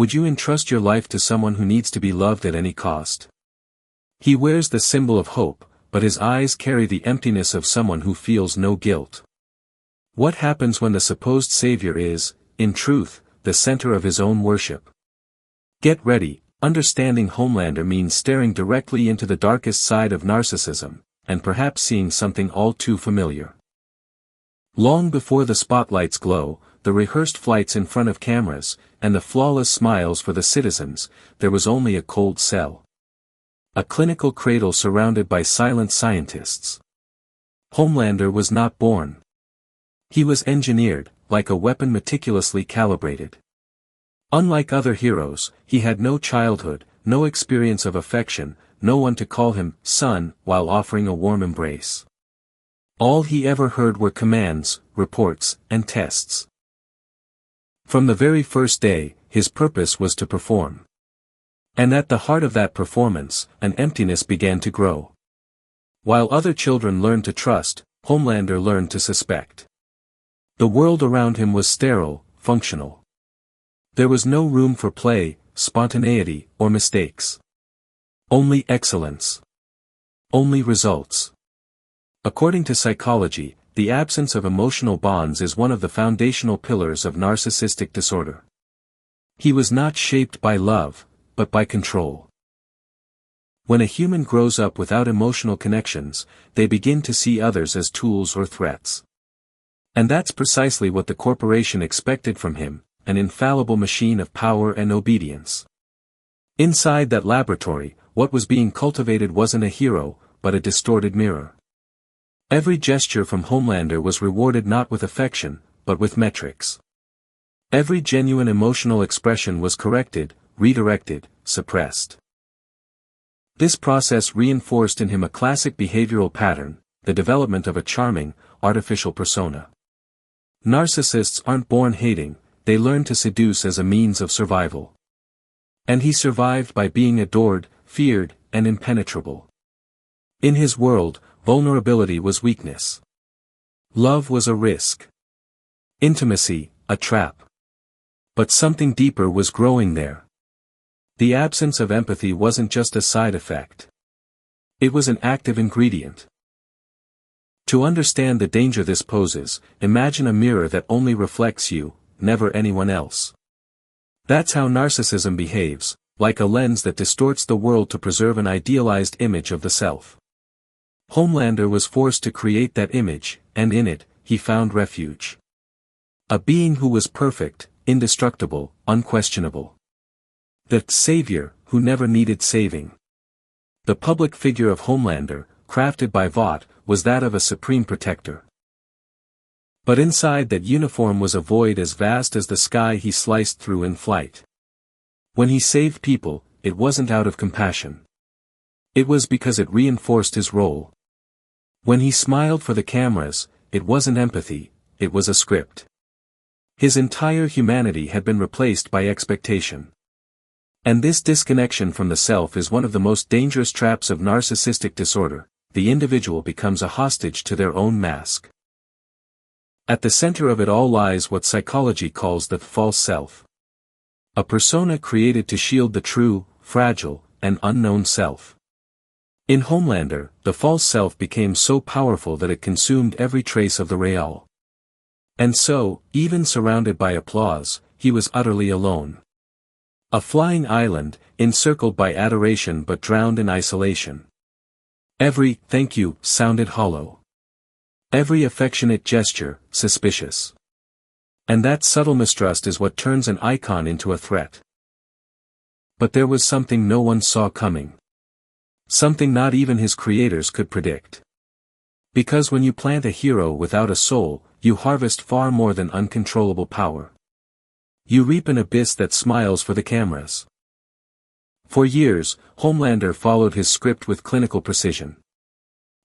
Would you entrust your life to someone who needs to be loved at any cost? He wears the symbol of hope, but his eyes carry the emptiness of someone who feels no guilt. What happens when the supposed savior is, in truth, the center of his own worship? Get ready. Understanding Homelander means staring directly into the darkest side of narcissism, and perhaps seeing something all too familiar. Long before the spotlights glow, the rehearsed flights in front of cameras, and the flawless smiles for the citizens, there was only a cold cell. A clinical cradle surrounded by silent scientists. Homelander was not born. He was engineered, like a weapon meticulously calibrated. Unlike other heroes, he had no childhood, no experience of affection, no one to call him son while offering a warm embrace. All he ever heard were commands, reports, and tests. From the very first day, his purpose was to perform. And at the heart of that performance, an emptiness began to grow. While other children learned to trust, Homelander learned to suspect. The world around him was sterile, functional. There was no room for play, spontaneity, or mistakes. Only excellence. Only results. According to psychology, the absence of emotional bonds is one of the foundational pillars of narcissistic disorder. He was not shaped by love, but by control. When a human grows up without emotional connections, they begin to see others as tools or threats. And that's precisely what the corporation expected from him, an infallible machine of power and obedience. Inside that laboratory, what was being cultivated wasn't a hero, but a distorted mirror. Every gesture from Homelander was rewarded not with affection, but with metrics. Every genuine emotional expression was corrected, redirected, suppressed. This process reinforced in him a classic behavioral pattern, the development of a charming, artificial persona. Narcissists aren't born hating, they learn to seduce as a means of survival. And he survived by being adored, feared, and impenetrable. In his world, vulnerability was weakness. Love was a risk. Intimacy, a trap. But something deeper was growing there. The absence of empathy wasn't just a side effect. It was an active ingredient. To understand the danger this poses, imagine a mirror that only reflects you, never anyone else. That's how narcissism behaves, like a lens that distorts the world to preserve an idealized image of the self. Homelander was forced to create that image, and in it, he found refuge. A being who was perfect, indestructible, unquestionable. The savior, who never needed saving. The public figure of Homelander, crafted by Vought, was that of a supreme protector. But inside that uniform was a void as vast as the sky he sliced through in flight. When he saved people, it wasn't out of compassion. It was because it reinforced his role. When he smiled for the cameras, it wasn't empathy, it was a script. His entire humanity had been replaced by expectation. And this disconnection from the self is one of the most dangerous traps of narcissistic disorder. The individual becomes a hostage to their own mask. At the center of it all lies what psychology calls the false self. A persona created to shield the true, fragile, and unknown self. In Homelander, the false self became so powerful that it consumed every trace of the real. And so, even surrounded by applause, he was utterly alone. A flying island, encircled by adoration but drowned in isolation. Every "thank you" sounded hollow. Every affectionate gesture, suspicious. And that subtle mistrust is what turns an icon into a threat. But there was something no one saw coming. Something not even his creators could predict. Because when you plant a hero without a soul, you harvest far more than uncontrollable power. You reap an abyss that smiles for the cameras. For years, Homelander followed his script with clinical precision.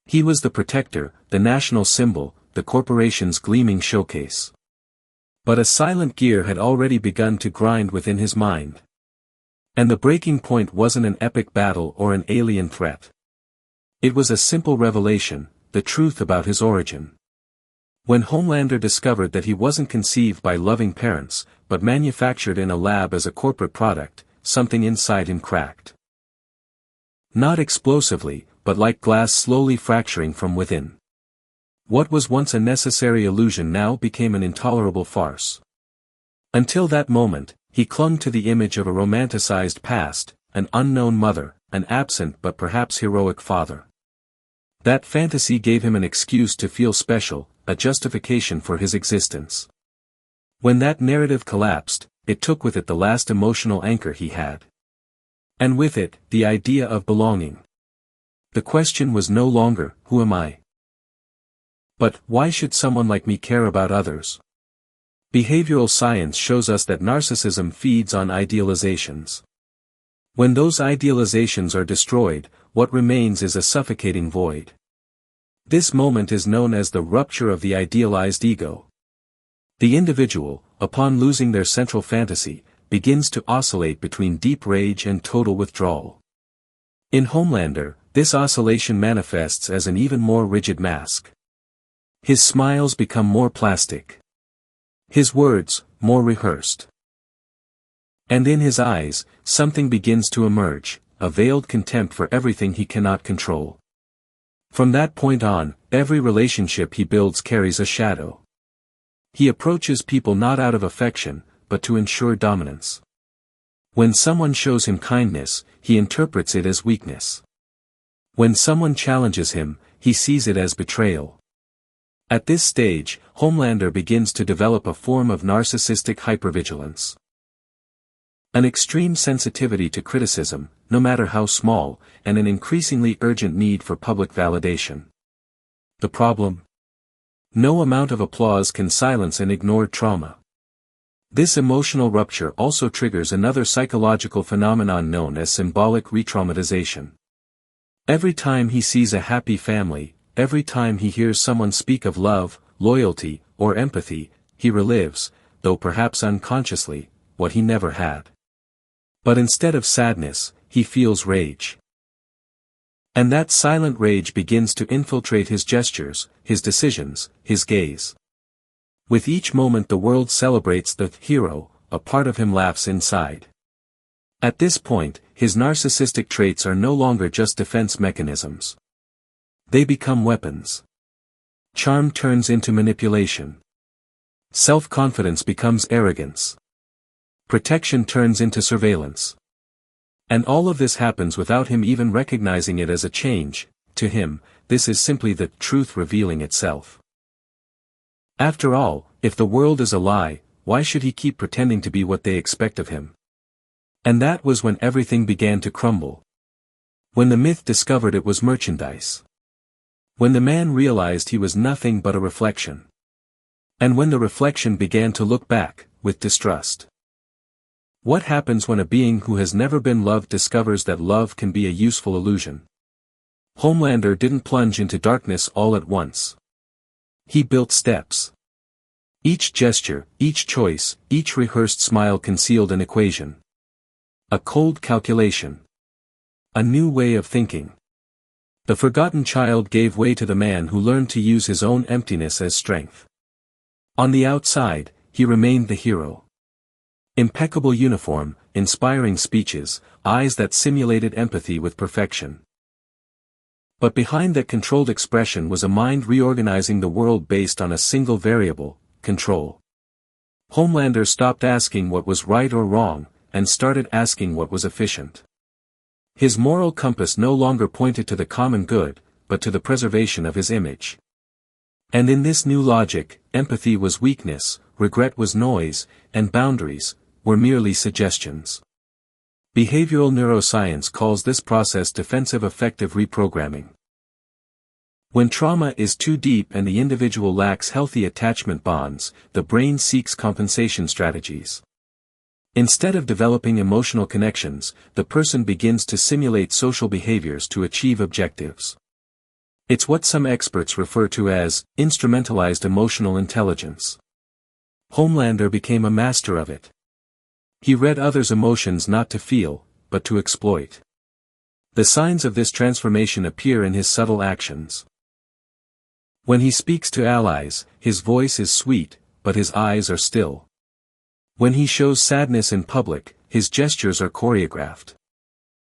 He was the protector, the national symbol, the corporation's gleaming showcase. But a silent gear had already begun to grind within his mind. And the breaking point wasn't an epic battle or an alien threat. It was a simple revelation, the truth about his origin. When Homelander discovered that he wasn't conceived by loving parents, but manufactured in a lab as a corporate product, something inside him cracked. Not explosively, but like glass slowly fracturing from within. What was once a necessary illusion now became an intolerable farce. Until that moment, he clung to the image of a romanticized past, an unknown mother, an absent but perhaps heroic father. That fantasy gave him an excuse to feel special, a justification for his existence. When that narrative collapsed, it took with it the last emotional anchor he had. And with it, the idea of belonging. The question was no longer, who am I? But, why should someone like me care about others? Behavioral science shows us that narcissism feeds on idealizations. When those idealizations are destroyed, what remains is a suffocating void. This moment is known as the rupture of the idealized ego. The individual, upon losing their central fantasy, begins to oscillate between deep rage and total withdrawal. In Homelander, this oscillation manifests as an even more rigid mask. His smiles become more plastic. His words, more rehearsed. And in his eyes, something begins to emerge, a veiled contempt for everything he cannot control. From that point on, every relationship he builds carries a shadow. He approaches people not out of affection, but to ensure dominance. When someone shows him kindness, he interprets it as weakness. When someone challenges him, he sees it as betrayal. At this stage, Homelander begins to develop a form of narcissistic hypervigilance. An extreme sensitivity to criticism, no matter how small, and an increasingly urgent need for public validation. The problem? No amount of applause can silence an ignored trauma. This emotional rupture also triggers another psychological phenomenon known as symbolic re-traumatization. Every time he sees a happy family, every time he hears someone speak of love, loyalty, or empathy, he relives, though perhaps unconsciously, what he never had. But instead of sadness, he feels rage. And that silent rage begins to infiltrate his gestures, his decisions, his gaze. With each moment the world celebrates the hero, a part of him laughs inside. At this point, his narcissistic traits are no longer just defense mechanisms. They become weapons. Charm turns into manipulation. Self-confidence becomes arrogance. Protection turns into surveillance. And all of this happens without him even recognizing it as a change. To him, this is simply the truth revealing itself. After all, if the world is a lie, why should he keep pretending to be what they expect of him? And that was when everything began to crumble. When the myth discovered it was merchandise. When the man realized he was nothing but a reflection. And when the reflection began to look back, with distrust. What happens when a being who has never been loved discovers that love can be a useful illusion? Homelander didn't plunge into darkness all at once. He built steps. Each gesture, each choice, each rehearsed smile concealed an equation. A cold calculation. A new way of thinking. The forgotten child gave way to the man who learned to use his own emptiness as strength. On the outside, he remained the hero. Impeccable uniform, inspiring speeches, eyes that simulated empathy with perfection. But behind that controlled expression was a mind reorganizing the world based on a single variable, control. Homelander stopped asking what was right or wrong, and started asking what was efficient. His moral compass no longer pointed to the common good, but to the preservation of his image. And in this new logic, empathy was weakness, regret was noise, and boundaries were merely suggestions. Behavioral neuroscience calls this process defensive affective reprogramming. When trauma is too deep and the individual lacks healthy attachment bonds, the brain seeks compensation strategies. Instead of developing emotional connections, the person begins to simulate social behaviors to achieve objectives. It's what some experts refer to as instrumentalized emotional intelligence. Homelander became a master of it. He read others' emotions not to feel, but to exploit. The signs of this transformation appear in his subtle actions. When he speaks to allies, his voice is sweet, but his eyes are still. When he shows sadness in public, his gestures are choreographed.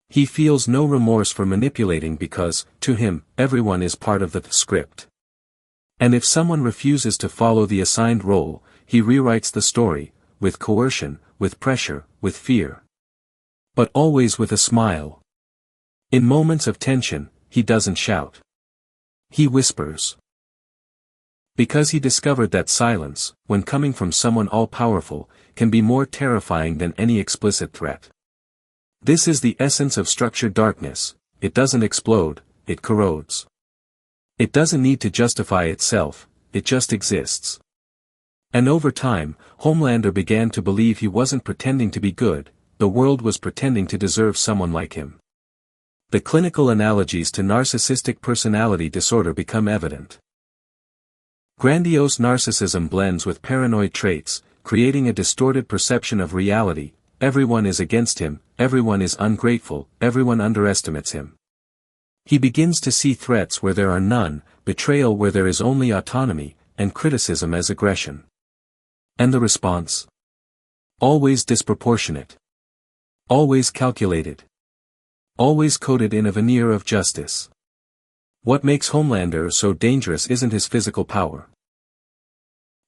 He feels no remorse for manipulating because, to him, everyone is part of the script. And if someone refuses to follow the assigned role, he rewrites the story, with coercion, with pressure, with fear. But always with a smile. In moments of tension, he doesn't shout. He whispers. Because he discovered that silence, when coming from someone all-powerful, can be more terrifying than any explicit threat. This is the essence of structured darkness: it doesn't explode, it corrodes. It doesn't need to justify itself, it just exists. And over time, Homelander began to believe he wasn't pretending to be good, the world was pretending to deserve someone like him. The clinical analogies to narcissistic personality disorder become evident. Grandiose narcissism blends with paranoid traits, creating a distorted perception of reality. Everyone is against him, everyone is ungrateful, everyone underestimates him. He begins to see threats where there are none, betrayal where there is only autonomy, and criticism as aggression. And the response? Always disproportionate. Always calculated. Always coated in a veneer of justice. What makes Homelander so dangerous isn't his physical power.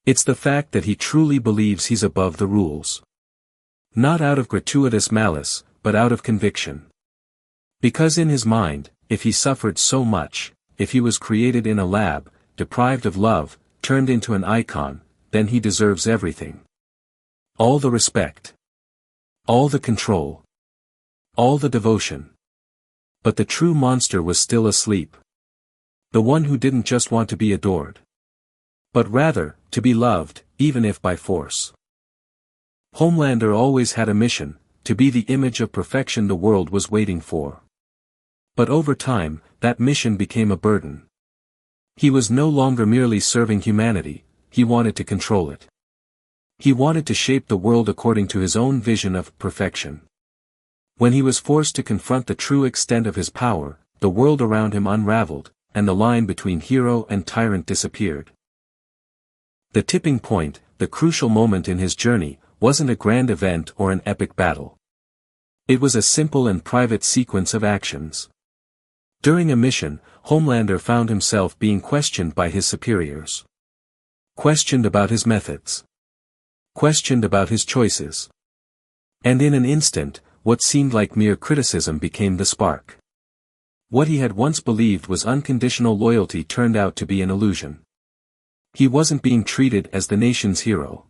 It's the fact that he truly believes he's above the rules. Not out of gratuitous malice, but out of conviction. Because in his mind, if he suffered so much, if he was created in a lab, deprived of love, turned into an icon, then he deserves everything. All the respect. All the control. All the devotion. But the true monster was still asleep. The one who didn't just want to be adored. But rather, to be loved, even if by force. Homelander always had a mission, to be the image of perfection the world was waiting for. But over time, that mission became a burden. He was no longer merely serving humanity, he wanted to control it. He wanted to shape the world according to his own vision of perfection. When he was forced to confront the true extent of his power, the world around him unraveled, and the line between hero and tyrant disappeared. The tipping point, the crucial moment in his journey, wasn't a grand event or an epic battle. It was a simple and private sequence of actions. During a mission, Homelander found himself being questioned by his superiors. Questioned about his methods. Questioned about his choices. And in an instant, what seemed like mere criticism became the spark. What he had once believed was unconditional loyalty turned out to be an illusion. He wasn't being treated as the nation's hero.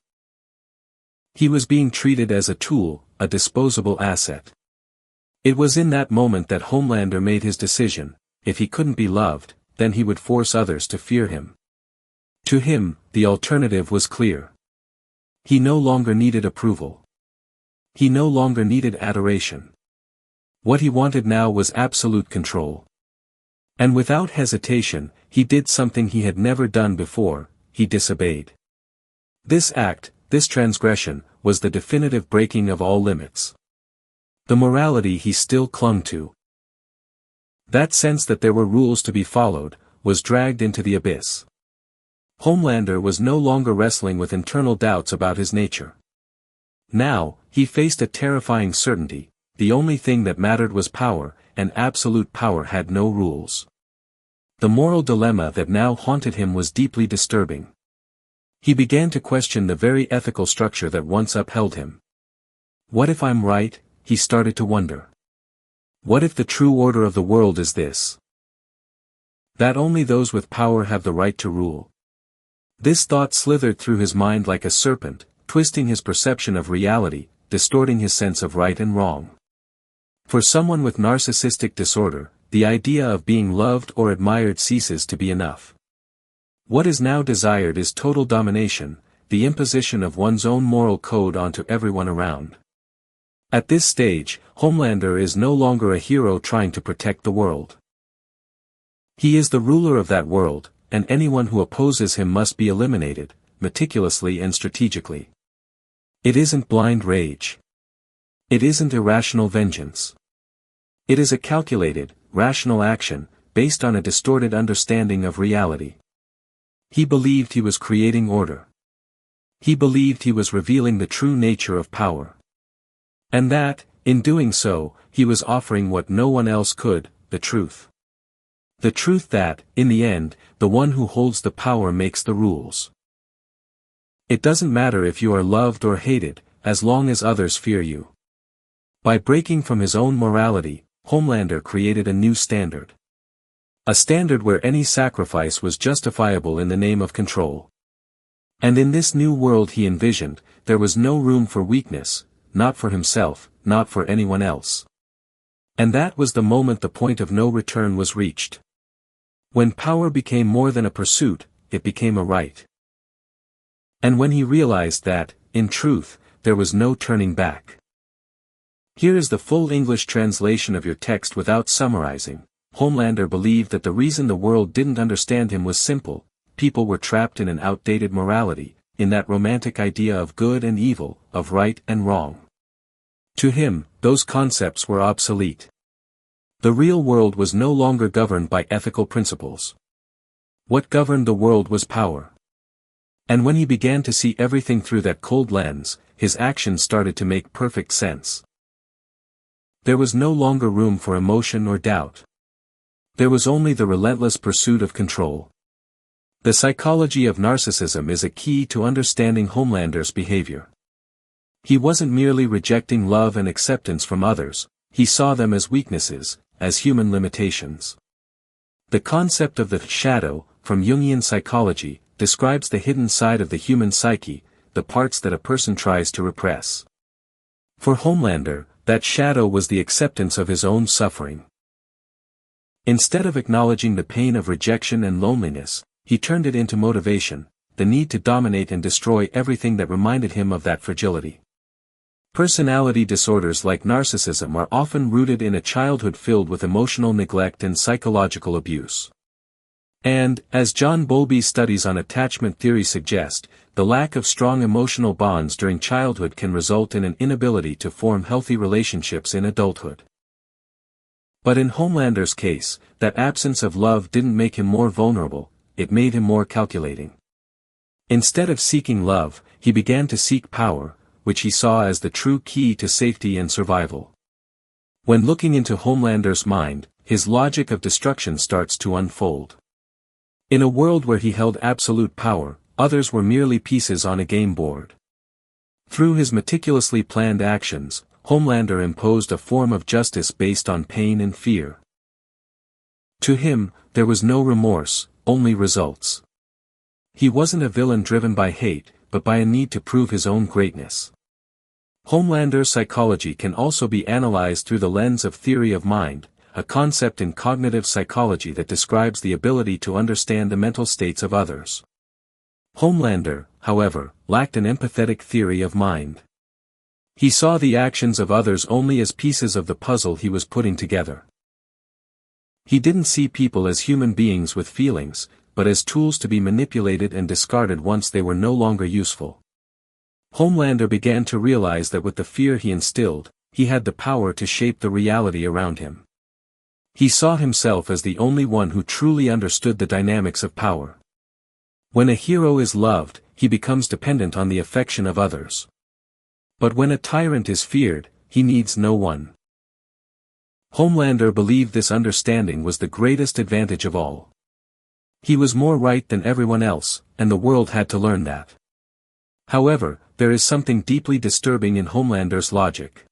He was being treated as a tool, a disposable asset. It was in that moment that Homelander made his decision: if he couldn't be loved, then he would force others to fear him. To him, the alternative was clear. He no longer needed approval. He no longer needed adoration. What he wanted now was absolute control. And without hesitation, he did something he had never done before: he disobeyed. This act, this transgression, was the definitive breaking of all limits. The morality he still clung to. That sense that there were rules to be followed, was dragged into the abyss. Homelander was no longer wrestling with internal doubts about his nature. Now, he faced a terrifying certainty: the only thing that mattered was power, and absolute power had no rules. The moral dilemma that now haunted him was deeply disturbing. He began to question the very ethical structure that once upheld him. What if I'm right? He started to wonder. What if the true order of the world is this? That only those with power have the right to rule. This thought slithered through his mind like a serpent, twisting his perception of reality, distorting his sense of right and wrong. For someone with narcissistic disorder, the idea of being loved or admired ceases to be enough. What is now desired is total domination, the imposition of one's own moral code onto everyone around. At this stage, Homelander is no longer a hero trying to protect the world. He is the ruler of that world, and anyone who opposes him must be eliminated, meticulously and strategically. It isn't blind rage. It isn't irrational vengeance. It is a calculated, rational action, based on a distorted understanding of reality. He believed he was creating order. He believed he was revealing the true nature of power. And that, in doing so, he was offering what no one else could, the truth. The truth that, in the end, the one who holds the power makes the rules. It doesn't matter if you are loved or hated, as long as others fear you. By breaking from his own morality, Homelander created a new standard. A standard where any sacrifice was justifiable in the name of control. And in this new world he envisioned, there was no room for weakness, not for himself, not for anyone else. And that was the moment the point of no return was reached. When power became more than a pursuit, it became a right. And when he realized that, in truth, there was no turning back. Here is the full English translation of your text without summarizing. Homelander believed that the reason the world didn't understand him was simple: people were trapped in an outdated morality, in that romantic idea of good and evil, of right and wrong. To him, those concepts were obsolete. The real world was no longer governed by ethical principles. What governed the world was power. And when he began to see everything through that cold lens, his actions started to make perfect sense. There was no longer room for emotion or doubt. There was only the relentless pursuit of control. The psychology of narcissism is a key to understanding Homelander's behavior. He wasn't merely rejecting love and acceptance from others, he saw them as weaknesses, as human limitations. The concept of the shadow, from Jungian psychology, describes the hidden side of the human psyche, the parts that a person tries to repress. For Homelander, that shadow was the acceptance of his own suffering. Instead of acknowledging the pain of rejection and loneliness, he turned it into motivation, the need to dominate and destroy everything that reminded him of that fragility. Personality disorders like narcissism are often rooted in a childhood filled with emotional neglect and psychological abuse. And, as John Bowlby's studies on attachment theory suggest, the lack of strong emotional bonds during childhood can result in an inability to form healthy relationships in adulthood. But in Homelander's case, that absence of love didn't make him more vulnerable, it made him more calculating. Instead of seeking love, he began to seek power, which he saw as the true key to safety and survival. When looking into Homelander's mind, his logic of destruction starts to unfold. In a world where he held absolute power, others were merely pieces on a game board. Through his meticulously planned actions, Homelander imposed a form of justice based on pain and fear. To him, there was no remorse, only results. He wasn't a villain driven by hate, but by a need to prove his own greatness. Homelander's psychology can also be analyzed through the lens of theory of mind, a concept in cognitive psychology that describes the ability to understand the mental states of others. Homelander, however, lacked an empathetic theory of mind. He saw the actions of others only as pieces of the puzzle he was putting together. He didn't see people as human beings with feelings, but as tools to be manipulated and discarded once they were no longer useful. Homelander began to realize that with the fear he instilled, he had the power to shape the reality around him. He saw himself as the only one who truly understood the dynamics of power. When a hero is loved, he becomes dependent on the affection of others. But when a tyrant is feared, he needs no one. Homelander believed this understanding was the greatest advantage of all. He was more right than everyone else, and the world had to learn that. However, there is something deeply disturbing in Homelander's logic.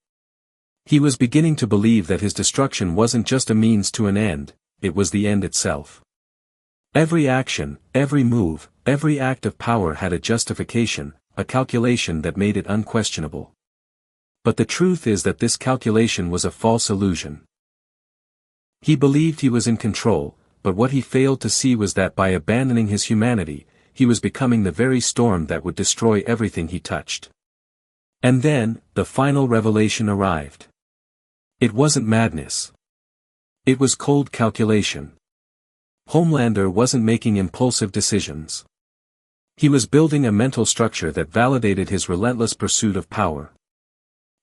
He was beginning to believe that his destruction wasn't just a means to an end, it was the end itself. Every action, every move, every act of power had a justification, a calculation that made it unquestionable. But the truth is that this calculation was a false illusion. He believed he was in control, but what he failed to see was that by abandoning his humanity, he was becoming the very storm that would destroy everything he touched. And then, the final revelation arrived. It wasn't madness. It was cold calculation. Homelander wasn't making impulsive decisions. He was building a mental structure that validated his relentless pursuit of power.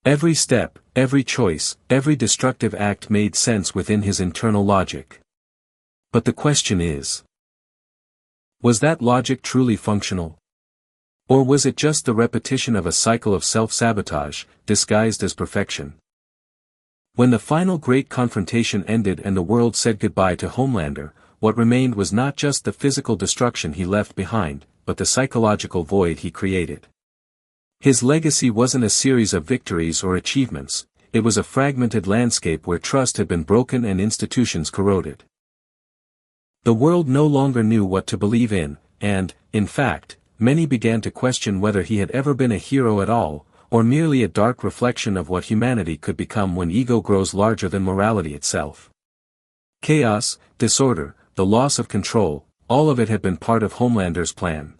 Every step, every choice, every destructive act made sense within his internal logic. But the question is, Was that logic truly functional? Or was it just the repetition of a cycle of self-sabotage, disguised as perfection? When the final great confrontation ended and the world said goodbye to Homelander, what remained was not just the physical destruction he left behind, but the psychological void he created. His legacy wasn't a series of victories or achievements, it was a fragmented landscape where trust had been broken and institutions corroded. The world no longer knew what to believe in, and, in fact, many began to question whether he had ever been a hero at all, or merely a dark reflection of what humanity could become when ego grows larger than morality itself. Chaos, disorder, the loss of control, all of it had been part of Homelander's plan.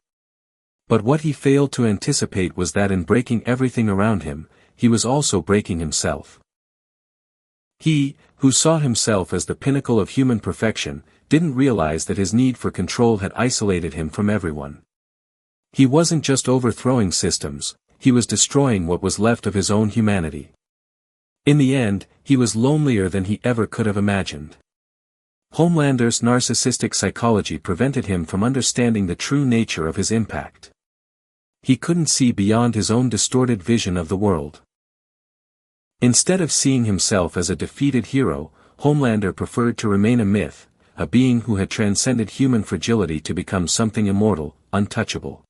But what he failed to anticipate was that in breaking everything around him, he was also breaking himself. He, who saw himself as the pinnacle of human perfection, didn't realize that his need for control had isolated him from everyone. He wasn't just overthrowing systems, he was destroying what was left of his own humanity. In the end, he was lonelier than he ever could have imagined. Homelander's narcissistic psychology prevented him from understanding the true nature of his impact. He couldn't see beyond his own distorted vision of the world. Instead of seeing himself as a defeated hero, Homelander preferred to remain a myth, a being who had transcended human fragility to become something immortal, untouchable.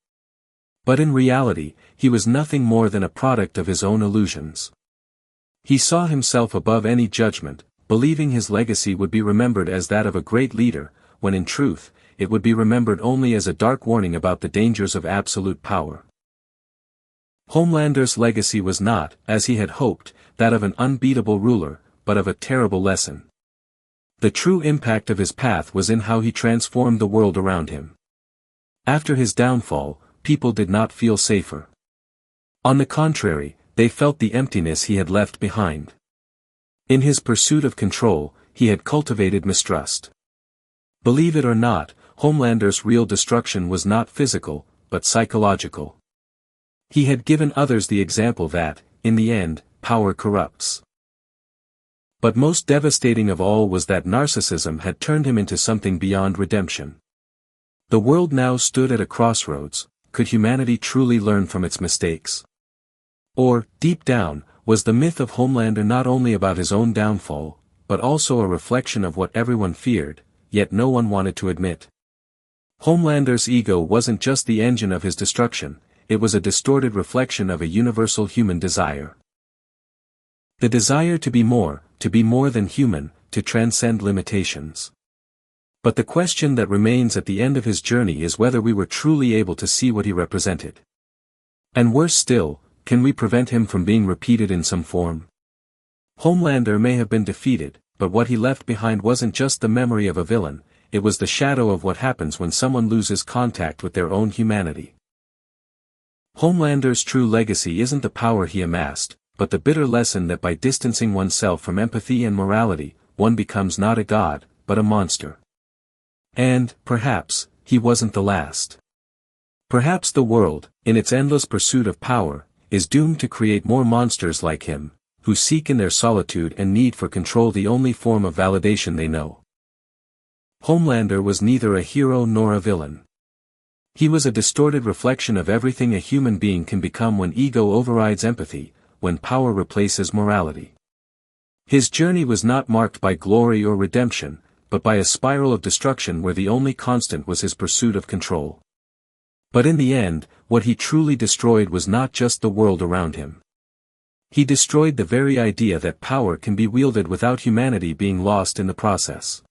But in reality, he was nothing more than a product of his own illusions. He saw himself above any judgment, believing his legacy would be remembered as that of a great leader, when in truth, it would be remembered only as a dark warning about the dangers of absolute power. Homelander's legacy was not, as he had hoped, that of an unbeatable ruler, but of a terrible lesson. The true impact of his path was in how he transformed the world around him. After his downfall, people did not feel safer. On the contrary, they felt the emptiness he had left behind. In his pursuit of control, he had cultivated mistrust. Believe it or not, Homelander's real destruction was not physical, but psychological. He had given others the example that, in the end, power corrupts. But most devastating of all was that narcissism had turned him into something beyond redemption. The world now stood at a crossroads. Could humanity truly learn from its mistakes? Or, deep down, was the myth of Homelander not only about his own downfall, but also a reflection of what everyone feared, yet no one wanted to admit? Homelander's ego wasn't just the engine of his destruction, it was a distorted reflection of a universal human desire. The desire to be more than human, to transcend limitations. But the question that remains at the end of his journey is whether we were truly able to see what he represented. And worse still, can we prevent him from being repeated in some form? Homelander may have been defeated, but what he left behind wasn't just the memory of a villain, it was the shadow of what happens when someone loses contact with their own humanity. Homelander's true legacy isn't the power he amassed, but the bitter lesson that by distancing oneself from empathy and morality, one becomes not a god, but a monster. And, perhaps, he wasn't the last. Perhaps the world, in its endless pursuit of power, is doomed to create more monsters like him, who seek in their solitude and need for control the only form of validation they know. Homelander was neither a hero nor a villain. He was a distorted reflection of everything a human being can become when ego overrides empathy, when power replaces morality. His journey was not marked by glory or redemption, but by a spiral of destruction where the only constant was his pursuit of control. But in the end, what he truly destroyed was not just the world around him. He destroyed the very idea that power can be wielded without humanity being lost in the process.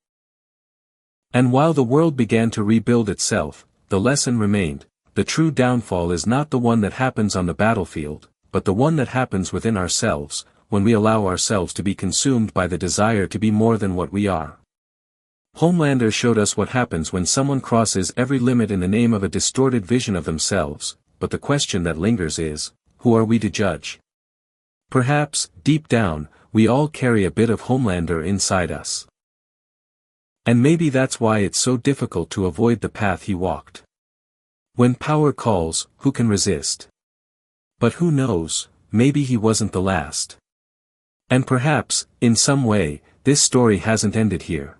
And while the world began to rebuild itself, the lesson remained: the true downfall is not the one that happens on the battlefield, but the one that happens within ourselves, when we allow ourselves to be consumed by the desire to be more than what we are. Homelander showed us what happens when someone crosses every limit in the name of a distorted vision of themselves, but the question that lingers is, who are we to judge? Perhaps, deep down, we all carry a bit of Homelander inside us. And maybe that's why it's so difficult to avoid the path he walked. When power calls, who can resist? But who knows, maybe he wasn't the last. And perhaps, in some way, this story hasn't ended here.